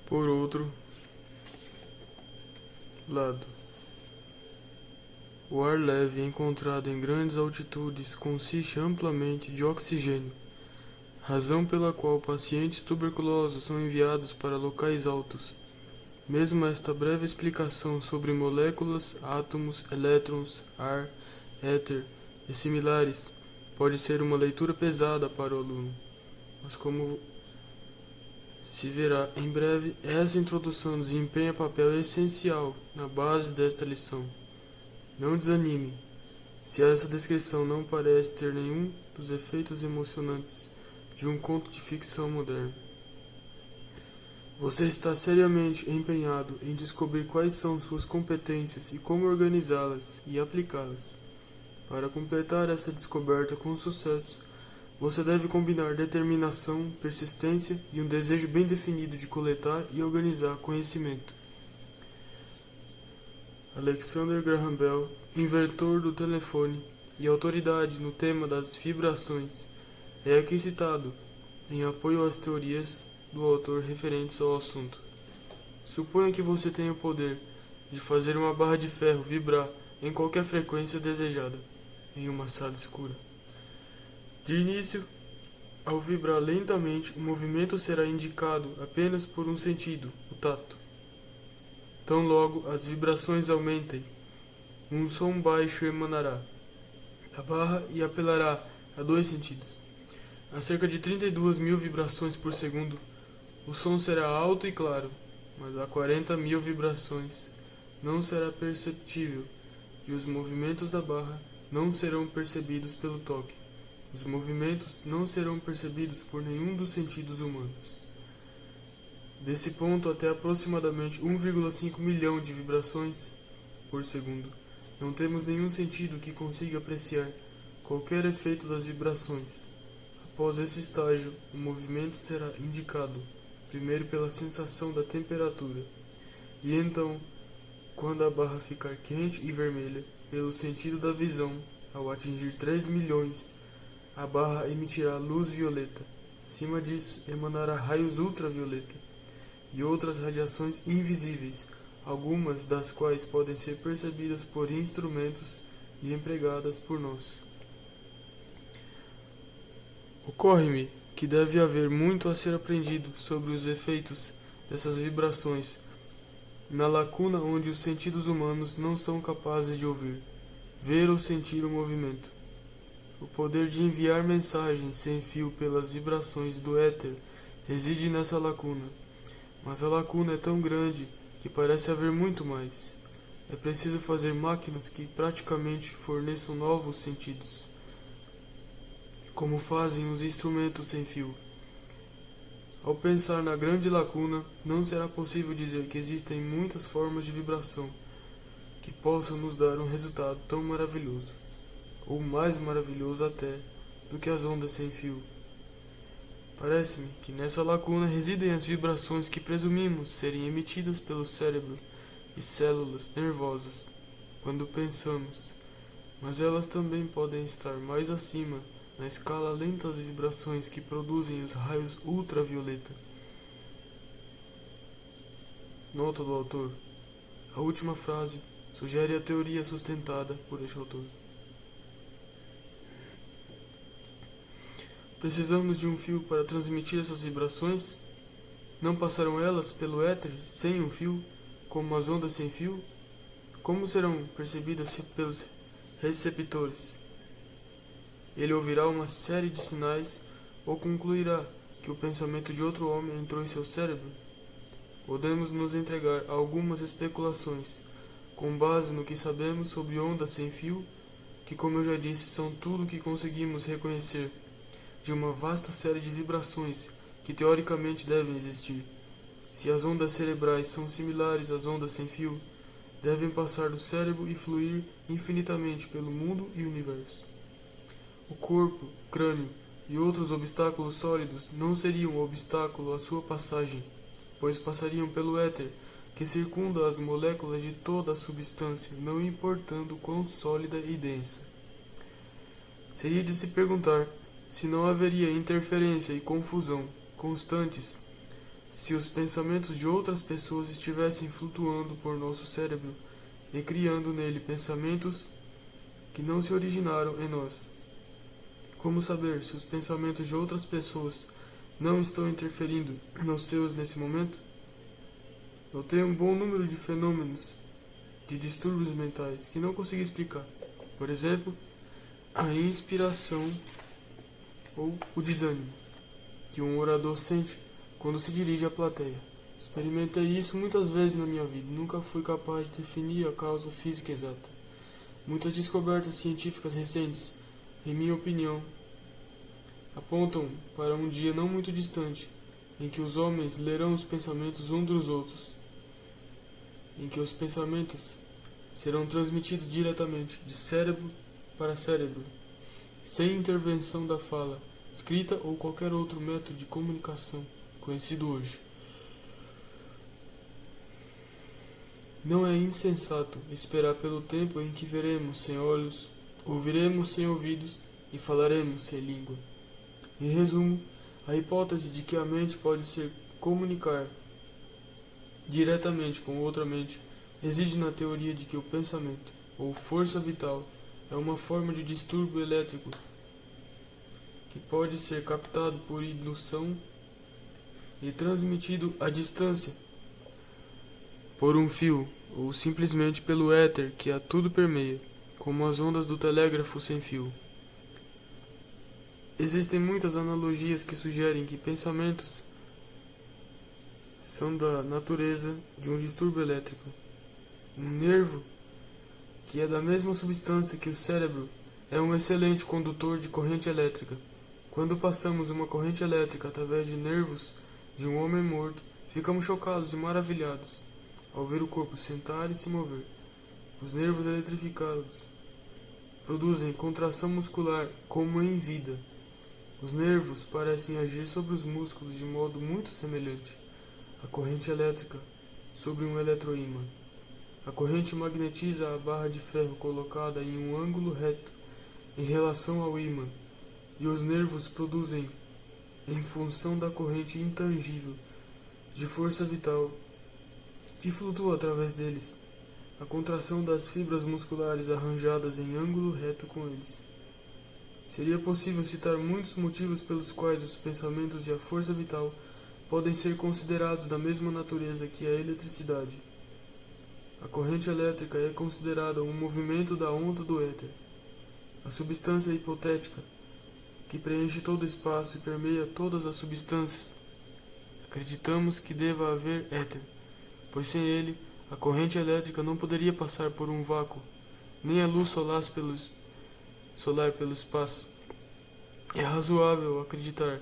Por outro lado, o ar leve encontrado em grandes altitudes consiste amplamente de oxigênio, razão pela qual pacientes tuberculosos são enviados para locais altos. Mesmo esta breve explicação sobre moléculas, átomos, elétrons, ar, éter e similares pode ser uma leitura pesada para o aluno, mas como se verá em breve, essa introdução desempenha papel essencial na base desta lição. Não desanime, se essa descrição não parece ter nenhum dos efeitos emocionantes de um conto de ficção moderno. Você está seriamente empenhado em descobrir quais são suas competências e como organizá-las e aplicá-las. Para completar essa descoberta com sucesso, você deve combinar determinação, persistência e um desejo bem definido de coletar e organizar conhecimento. Alexander Graham Bell, inventor do telefone e autoridade no tema das vibrações, é aqui citado em apoio às teorias do autor referentes ao assunto. Suponha que você tenha o poder de fazer uma barra de ferro vibrar em qualquer frequência desejada, em uma sala escura. De início, ao vibrar lentamente, o movimento será indicado apenas por um sentido, o tato. Tão logo as vibrações aumentem, um som baixo emanará da barra e apelará a dois sentidos. A cerca de 32.000 vibrações por segundo, o som será alto e claro, mas a 40.000 vibrações não será perceptível e os movimentos da barra não serão percebidos pelo toque. Os movimentos não serão percebidos por nenhum dos sentidos humanos. Desse ponto até aproximadamente 1,5 milhão de vibrações por segundo, não temos nenhum sentido que consiga apreciar qualquer efeito das vibrações. Após esse estágio, o movimento será indicado, primeiro pela sensação da temperatura, e então, quando a barra ficar quente e vermelha, pelo sentido da visão. Ao atingir 3 milhões, a barra emitirá luz violeta. Acima disso, emanará raios ultravioleta e outras radiações invisíveis, algumas das quais podem ser percebidas por instrumentos e empregadas por nós. Ocorre-me que deve haver muito a ser aprendido sobre os efeitos dessas vibrações na lacuna onde os sentidos humanos não são capazes de ouvir, ver ou sentir o movimento. O poder de enviar mensagens sem fio pelas vibrações do éter reside nessa lacuna, mas a lacuna é tão grande que parece haver muito mais. É preciso fazer máquinas que praticamente forneçam novos sentidos, como fazem os instrumentos sem fio. Ao pensar na grande lacuna, não será possível dizer que existem muitas formas de vibração que possam nos dar um resultado tão maravilhoso, ou mais maravilhoso até, do que as ondas sem fio. Parece-me que nessa lacuna residem as vibrações que presumimos serem emitidas pelo cérebro e células nervosas quando pensamos, mas elas também podem estar mais acima, na escala além das vibrações que produzem os raios ultravioleta. Nota do autor. A última frase sugere a teoria sustentada por este autor. Precisamos de um fio para transmitir essas vibrações? Não passarão elas pelo éter sem um fio, como as ondas sem fio? Como serão percebidas pelos receptores? Ele ouvirá uma série de sinais ou concluirá que o pensamento de outro homem entrou em seu cérebro? Podemos nos entregar a algumas especulações, com base no que sabemos sobre ondas sem fio, que, como eu já disse, são tudo o que conseguimos reconhecer de uma vasta série de vibrações que teoricamente devem existir. Se as ondas cerebrais são similares às ondas sem fio, devem passar do cérebro e fluir infinitamente pelo mundo e universo. O corpo, crânio e outros obstáculos sólidos não seriam obstáculo à sua passagem, pois passariam pelo éter, que circunda as moléculas de toda a substância, não importando quão sólida e densa. Seria de se perguntar se não haveria interferência e confusão constantes se os pensamentos de outras pessoas estivessem flutuando por nosso cérebro e criando nele pensamentos que não se originaram em nós? Como saber se os pensamentos de outras pessoas não estão interferindo nos seus nesse momento? Eu tenho um bom número de fenômenos de distúrbios mentais que não consigo explicar. Por exemplo, a inspiração ou o desânimo que um orador sente quando se dirige à plateia. Experimentei isso muitas vezes na minha vida, nunca fui capaz de definir a causa física exata. Muitas descobertas científicas recentes, em minha opinião, apontam para um dia não muito distante, em que os homens lerão os pensamentos uns dos outros, em que os pensamentos serão transmitidos diretamente de cérebro para cérebro, sem intervenção da fala, escrita ou qualquer outro método de comunicação conhecido hoje. Não é insensato esperar pelo tempo em que veremos sem olhos, ouviremos sem ouvidos e falaremos sem língua. Em resumo, a hipótese de que a mente pode se comunicar diretamente com outra mente reside na teoria de que o pensamento, ou força vital, é uma forma de distúrbio elétrico que pode ser captado por indução e transmitido à distância por um fio ou simplesmente pelo éter que a tudo permeia, como as ondas do telégrafo sem fio. Existem muitas analogias que sugerem que pensamentos são da natureza de um distúrbio elétrico. Um nervo, que é da mesma substância que o cérebro, é um excelente condutor de corrente elétrica. Quando passamos uma corrente elétrica através de nervos de um homem morto, ficamos chocados e maravilhados ao ver o corpo sentar e se mover. Os nervos eletrificados produzem contração muscular como em vida. Os nervos parecem agir sobre os músculos de modo muito semelhante à corrente elétrica sobre um eletroímã. A corrente magnetiza a barra de ferro colocada em um ângulo reto em relação ao ímã, e os nervos produzem, em função da corrente intangível de força vital que flutua através deles, a contração das fibras musculares arranjadas em ângulo reto com eles. Seria possível citar muitos motivos pelos quais os pensamentos e a força vital podem ser considerados da mesma natureza que a eletricidade. A corrente elétrica é considerada um movimento da onda do éter, a substância hipotética que preenche todo o espaço e permeia todas as substâncias. Acreditamos que deva haver éter, pois sem ele, a corrente elétrica não poderia passar por um vácuo, nem a luz solar pelo espaço. É razoável acreditar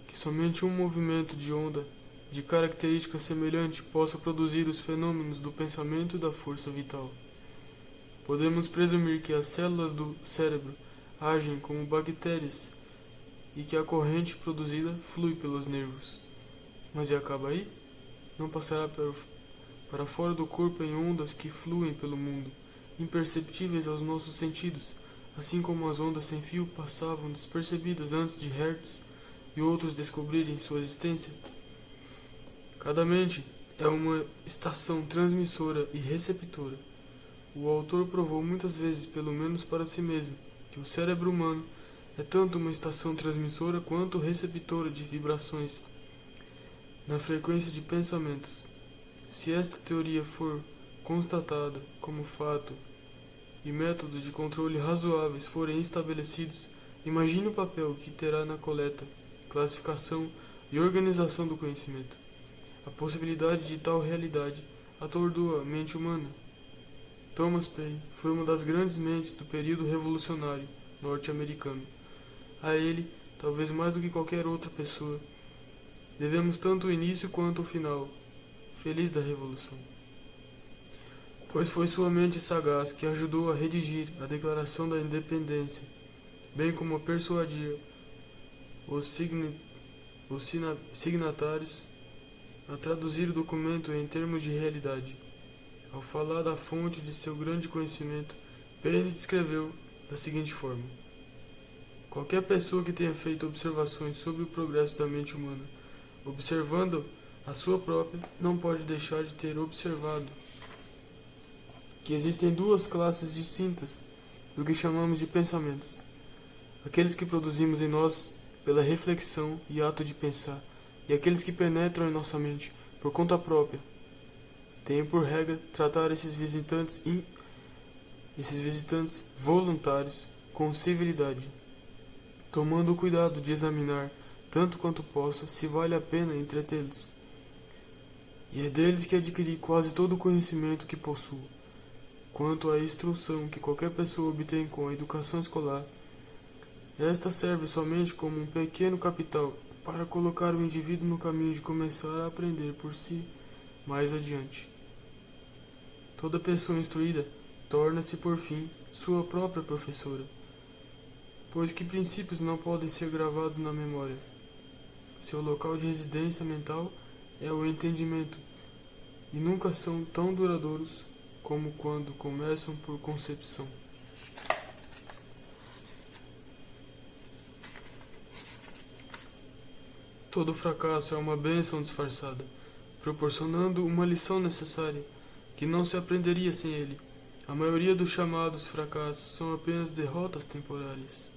que somente um movimento de onda de característica semelhante possa produzir os fenômenos do pensamento e da força vital. Podemos presumir que as células do cérebro agem como bactérias e que a corrente produzida flui pelos nervos. Mas e acaba aí? Não passará para fora do corpo em ondas que fluem pelo mundo, imperceptíveis aos nossos sentidos, assim como as ondas sem fio passavam despercebidas antes de Hertz e outros descobrirem sua existência? Cada mente é uma estação transmissora e receptora. O autor provou muitas vezes, pelo menos para si mesmo, que o cérebro humano é tanto uma estação transmissora quanto receptora de vibrações na frequência de pensamentos. Se esta teoria for constatada como fato e métodos de controle razoáveis forem estabelecidos, imagine o papel que terá na coleta, classificação e organização do conhecimento. A possibilidade de tal realidade atordoa a mente humana. Thomas Paine foi uma das grandes mentes do período revolucionário norte-americano. A ele, talvez mais do que qualquer outra pessoa, devemos tanto o início quanto o final feliz da Revolução. Pois foi sua mente sagaz que ajudou a redigir a Declaração da Independência, bem como a persuadir os signatários a traduzir o documento em termos de realidade. Ao falar da fonte de seu grande conhecimento, Paine descreveu da seguinte forma: qualquer pessoa que tenha feito observações sobre o progresso da mente humana, observando A sua própria não pode deixar de ter observado que existem duas classes distintas do que chamamos de pensamentos: aqueles que produzimos em nós pela reflexão e ato de pensar, e aqueles que penetram em nossa mente por conta própria. Tenho por regra tratar esses visitantes voluntários com civilidade, tomando o cuidado de examinar, tanto quanto possa, se vale a pena entretê-los. E é deles que adquiri quase todo o conhecimento que possuo. Quanto à instrução que qualquer pessoa obtém com a educação escolar, esta serve somente como um pequeno capital para colocar o indivíduo no caminho de começar a aprender por si mais adiante. Toda pessoa instruída torna-se, por fim, sua própria professora, pois que princípios não podem ser gravados na memória? Seu local de residência mental é o entendimento, e nunca são tão duradouros como quando começam por concepção. Todo fracasso é uma bênção disfarçada, proporcionando uma lição necessária, que não se aprenderia sem ele. A maioria dos chamados fracassos são apenas derrotas temporárias.